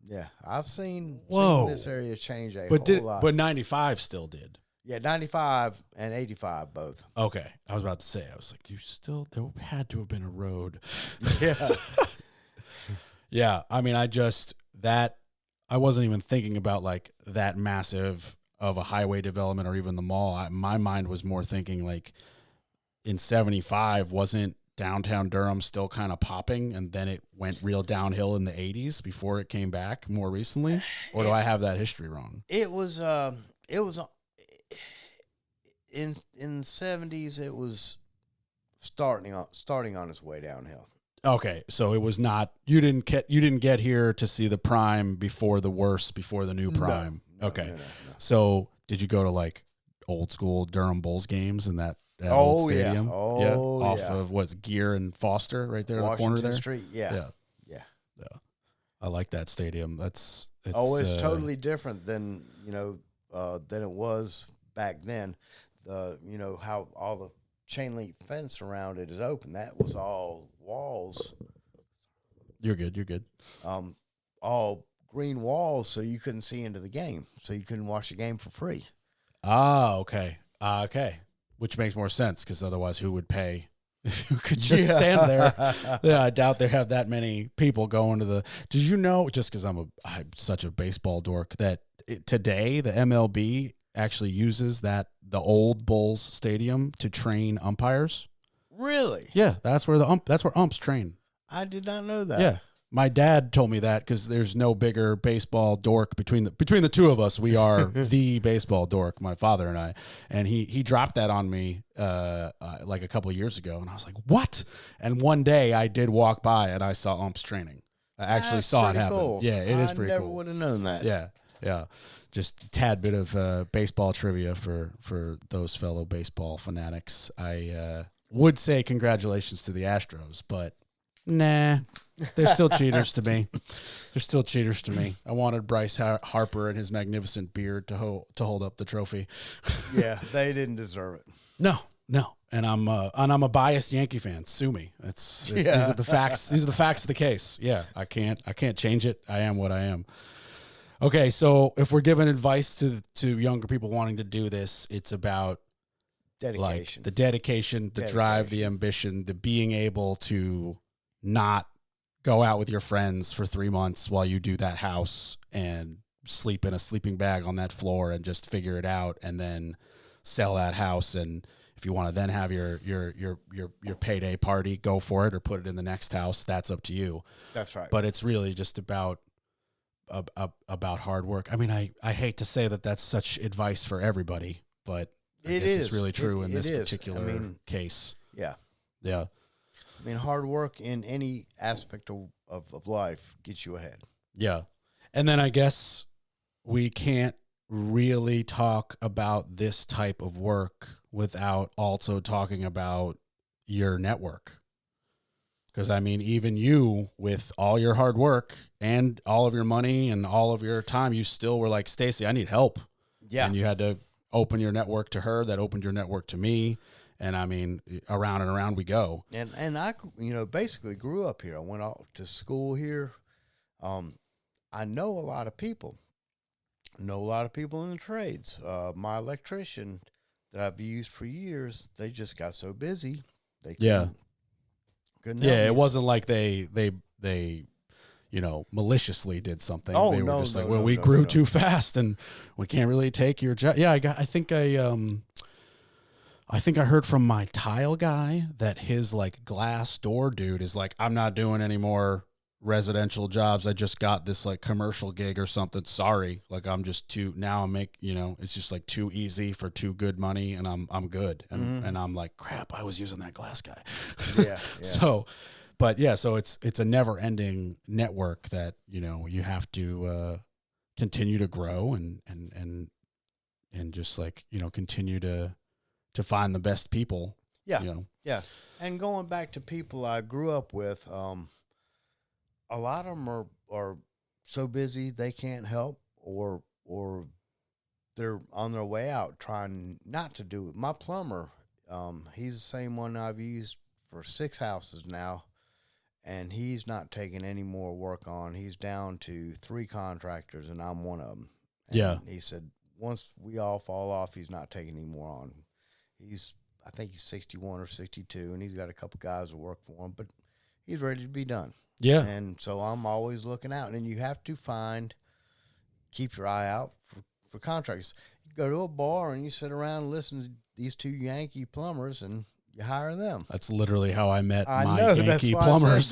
Yeah, I've seen this area change a
whole
lot.
But 95 still did.
Yeah, 95 and 85 both.
Okay. I was about to say, I was like, there had to have been a road.
Yeah.
Yeah. I mean, I wasn't even thinking about like that massive of a highway development or even the mall. My mind was more thinking like in 75, wasn't downtown Durham still kind of popping, and then it went real downhill in the 80s before it came back more recently? Or do I have that history wrong?
It was in the 70s. It was starting on its way downhill.
Okay, so it was not, you didn't get here to see the prime before the worst, before the new prime.
No,
okay.
No.
So did you go to like old school Durham Bulls games in that old stadium?
Yeah. Oh,
Off of what's Gear and Foster right there in the corner there?
Street. Yeah.
I like that stadium. It's
totally different than, than it was back then. How all the chain link fence around it is open. That was all walls.
You're good.
All green walls, so you couldn't see into the game. So you couldn't watch the game for free.
Ah, okay. Okay. Which makes more sense, because otherwise who would pay if you could just stand there? Yeah, I doubt they have that many people going to the. Did you know, just because I'm such a baseball dork, that today the MLB actually uses the old Bulls stadium to train umpires?
Really?
Yeah, that's where umps train.
I did not know that.
Yeah. My dad told me that, because there's no bigger baseball dork between the two of us. We are the baseball dork, my father and I. And he dropped that on me like a couple of years ago, and I was like, "What?" And one day I did walk by and I saw umps training. I actually saw it happen.
Cool.
Yeah, it is pretty cool.
I never would have known that.
Yeah. Just a tad bit of baseball trivia for those fellow baseball fanatics. I would say congratulations to the Astros, but nah. They're still cheaters to me. I wanted Bryce Harper and his magnificent beard to hold up the trophy.
Yeah, they didn't deserve it.
No. And I'm a biased Yankee fan. Sue me. These are the facts. These are the facts of the case. Yeah, I can't change it. I am what I am. Okay, so if we're giving advice to younger people wanting to do this, it's about
dedication,
like the dedication, the drive, the ambition, the being able to not go out with your friends for 3 months while you do that house and sleep in a sleeping bag on that floor and just figure it out, and then sell that house. And if you want to then have your payday party, go for it, or put it in the next house. That's up to you.
That's right.
But it's really just about hard work. I mean, I hate to say that that's such advice for everybody, but I
It
guess
is
it's really true in
It
this
is.
particular case.
Yeah.
Yeah.
I mean, hard work in any aspect of life gets you ahead.
Yeah. And then I guess we can't really talk about this type of work without also talking about your network. Because, I mean, even you, with all your hard work and all of your money and all of your time, you still were like, Stacy, I need help.
Yeah.
And you had to open your network to her. That opened your network to me. And, I mean, around and around we go.
And I, basically grew up here. I went off to school here. I know a lot of people. Know a lot of people in the trades. My electrician that I've used for years, they just got so busy. They couldn't help
Yeah, it
me.
wasn't like they maliciously did something.
Oh,
they were
no,
just
no,
like, well,
no,
we
no,
grew
no.
too fast and we can't really take your job. Yeah, I think I heard from my tile guy that his like glass door dude is like, I'm not doing any more residential jobs. I just got this like commercial gig or something. Sorry. Like I'm just it's just like too easy for too good money and I'm good. And I'm like, crap, I was using that glass guy.
Yeah.
So it's a never ending network that, you have to continue to grow and just like, continue to find the best people.
Yeah. Yeah. And going back to people I grew up with, a lot of them are so busy they can't help or they're on their way out trying not to do it. My plumber, he's the same one I've used for 6 houses now, and he's not taking any more work on. He's down to 3 contractors, and I'm one of them. And he said once we all fall off, he's not taking any more on. I think he's 61 or 62, and he's got a couple guys that work for him, but he's ready to be done.
Yeah.
And so I'm always looking out. And you have to keep your eye out for contractors. You go to a bar and you sit around and listen to these 2 Yankee plumbers and you hire them.
That's literally how I met my
Yankee
Yankee plumbers.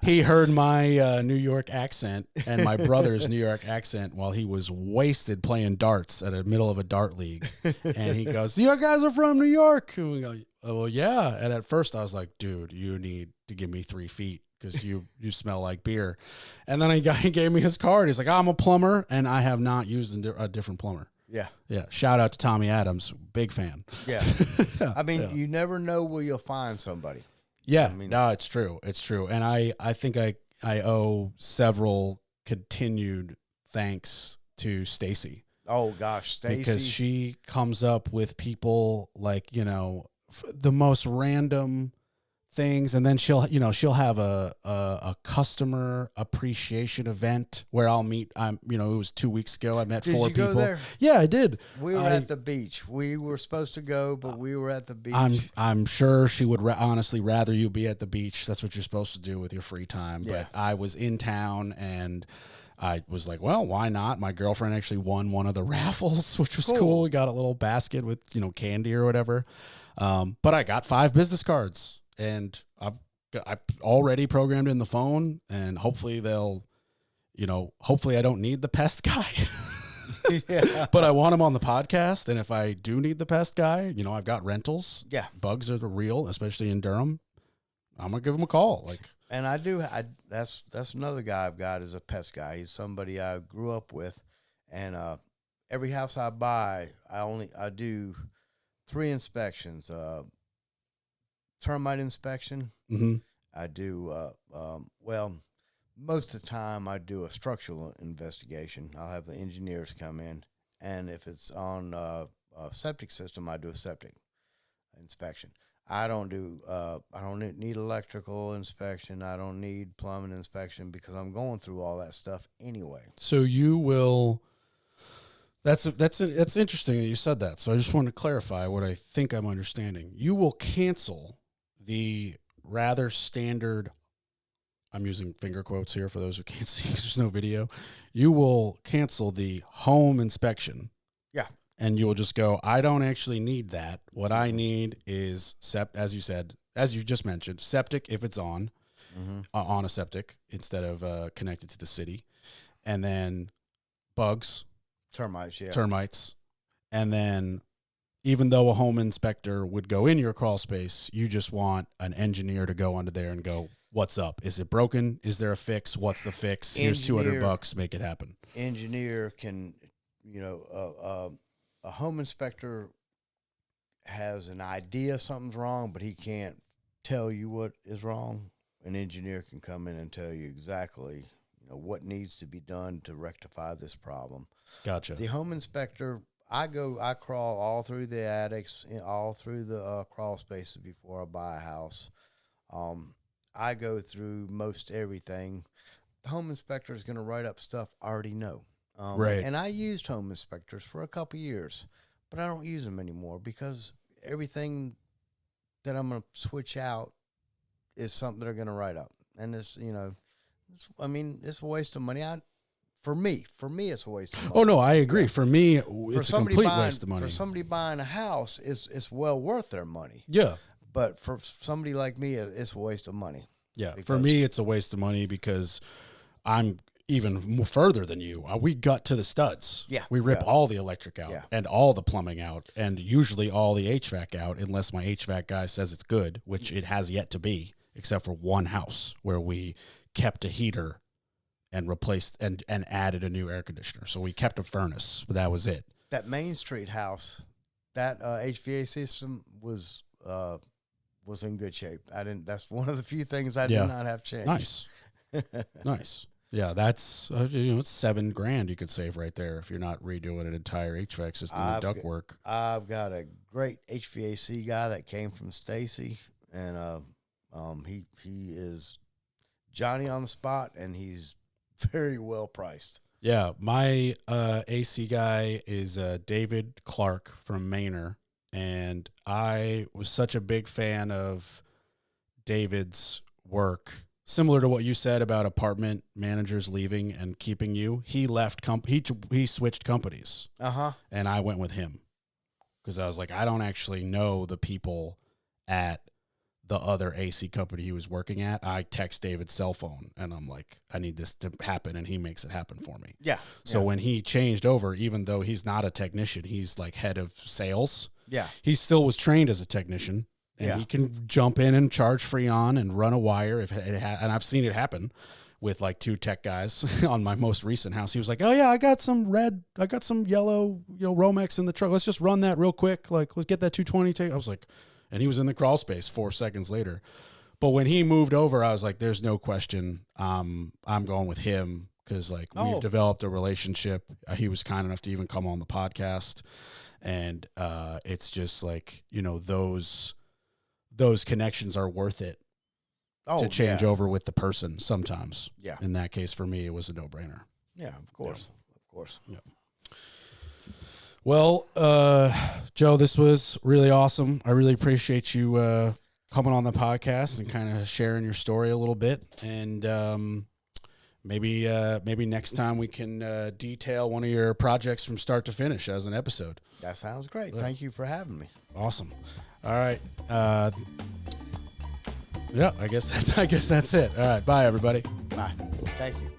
He heard my New York accent and my brother's New York accent while he was wasted playing darts at the middle of a dart league. And he goes, "You guys are from New York?" And we go, "Oh, well, yeah." And at first I was like, "Dude, you need to give me 3 feet because you smell like beer." And then he gave me his card. He's like, "I'm a plumber, and I have not used a different plumber."
Yeah.
Yeah. Shout out to Tommy Adams. Big fan.
Yeah. I mean, you never know where you'll find somebody.
Yeah. No, it's true. It's true. And I think I owe several continued thanks to Stacy.
Oh, gosh, Stacy.
Because she comes up with people like, the most random things, and then she'll have a customer appreciation event where I'll meet. It was 2 weeks ago. I met 4 people. Go there? Yeah, I did.
We were at the beach. We were supposed to go, but we were at the beach.
I'm sure she would honestly rather you be at the beach. That's what you're supposed to do with your free time. Yeah. But I was in town and I was like, well, why not? My girlfriend actually won one of the raffles, which was cool. We got a little basket with candy or whatever. But I got 5 business cards. And I've already programmed in the phone, and hopefully hopefully I don't need the pest guy. Yeah. But I want him on the podcast. And if I do need the pest guy, I've got rentals.
Yeah.
Bugs are real, especially in Durham. I'm going to give him a call.
And that's another guy I've got is a pest guy. He's somebody I grew up with. And every house I buy, I do 3 inspections. Termite inspection.
Mm-hmm.
I do, most of the time I do a structural investigation. I'll have the engineers come in, and if it's on a septic system, I do a septic inspection. I don't need electrical inspection. I don't need plumbing inspection because I'm going through all that stuff anyway.
So you will. That's interesting that you said that. So I just want to clarify what I think I'm understanding. You will cancel the rather standard, I'm using finger quotes here for those who can't see because there's no video. You will cancel the home inspection.
Yeah.
And you will just go, I don't actually need that. What I need is, as you said, as you just mentioned, septic if it's on a septic instead of connected to the city. And then bugs.
Termites, yeah.
Termites. And then even though a home inspector would go in your crawl space, you just want an engineer to go under there and go, what's up? Is it broken? Is there a fix? What's the fix? Here's $200. Make it happen.
Engineer can, a home inspector has an idea something's wrong, but he can't tell you what is wrong. An engineer can come in and tell you exactly, what needs to be done to rectify this problem.
Gotcha.
The home inspector, I crawl all through the attics, all through the crawl spaces before I buy a house. I go through most everything. The home inspector is going to write up stuff I already know.
Right.
And I used home inspectors for a couple years, but I don't use them anymore because everything that I'm going to switch out is something they're going to write up. And it's a waste of money. For me, it's a waste of money.
Oh, no, I agree. For me, it's a complete waste of money.
For somebody buying a house, it's well worth their money.
Yeah.
But for somebody like me, it's a waste of money.
Yeah. For me, it's a waste of money because I'm even further than you. We gut to the studs.
Yeah.
We rip all the electric out and all the plumbing out and usually all the HVAC out unless my HVAC guy says it's good, which it has yet to be, except for one house where we kept a heater and replaced and added a new air conditioner. So we kept a furnace, but that was it.
That Main Street house, that HVAC system was in good shape. That's one of the few things I did not have changed.
Nice. Nice. Yeah, that's it's $7,000 you could save right there if you're not redoing an entire HVAC system and ductwork.
I've got a great HVAC guy that came from Stacy, and he is Johnny on the spot, and he's very well priced.
Yeah, my AC guy is David Clark from Manor, and I was such a big fan of David's work. Similar to what you said about apartment managers leaving and keeping you, he left. He switched companies, and I went with him because I was like, I don't actually know the people at the other AC company he was working at. I text David's cell phone, and I'm like, I need this to happen, and he makes it happen for me.
Yeah.
So when he changed over, even though he's not a technician, he's like head of sales.
Yeah.
He still was trained as a technician. And he can jump in and charge Freon and run a wire and I've seen it happen with like 2 tech guys on my most recent house. He was like, "Oh yeah, I got some yellow, Romex in the truck. Let's just run that real quick. Like, let's get that 220." I was like, and he was in the crawl space 4 seconds later. But when he moved over, I was like, "There's no question. I'm going with him because like we've developed a relationship. He was kind enough to even come on the podcast, and it's just like those connections are worth it to change over with the person sometimes. Yeah. In that case, for me, it was a no-brainer.
Yeah, of course. Yeah. Of course.
Yeah. Well, Joe, this was really awesome. I really appreciate you coming on the podcast and kind of sharing your story a little bit. And maybe next time we can detail one of your projects from start to finish as an episode.
That sounds great. Yeah. Thank you for having me.
Awesome. All right. Yeah, I guess that's it. All right. Bye, everybody.
Bye. Thank you.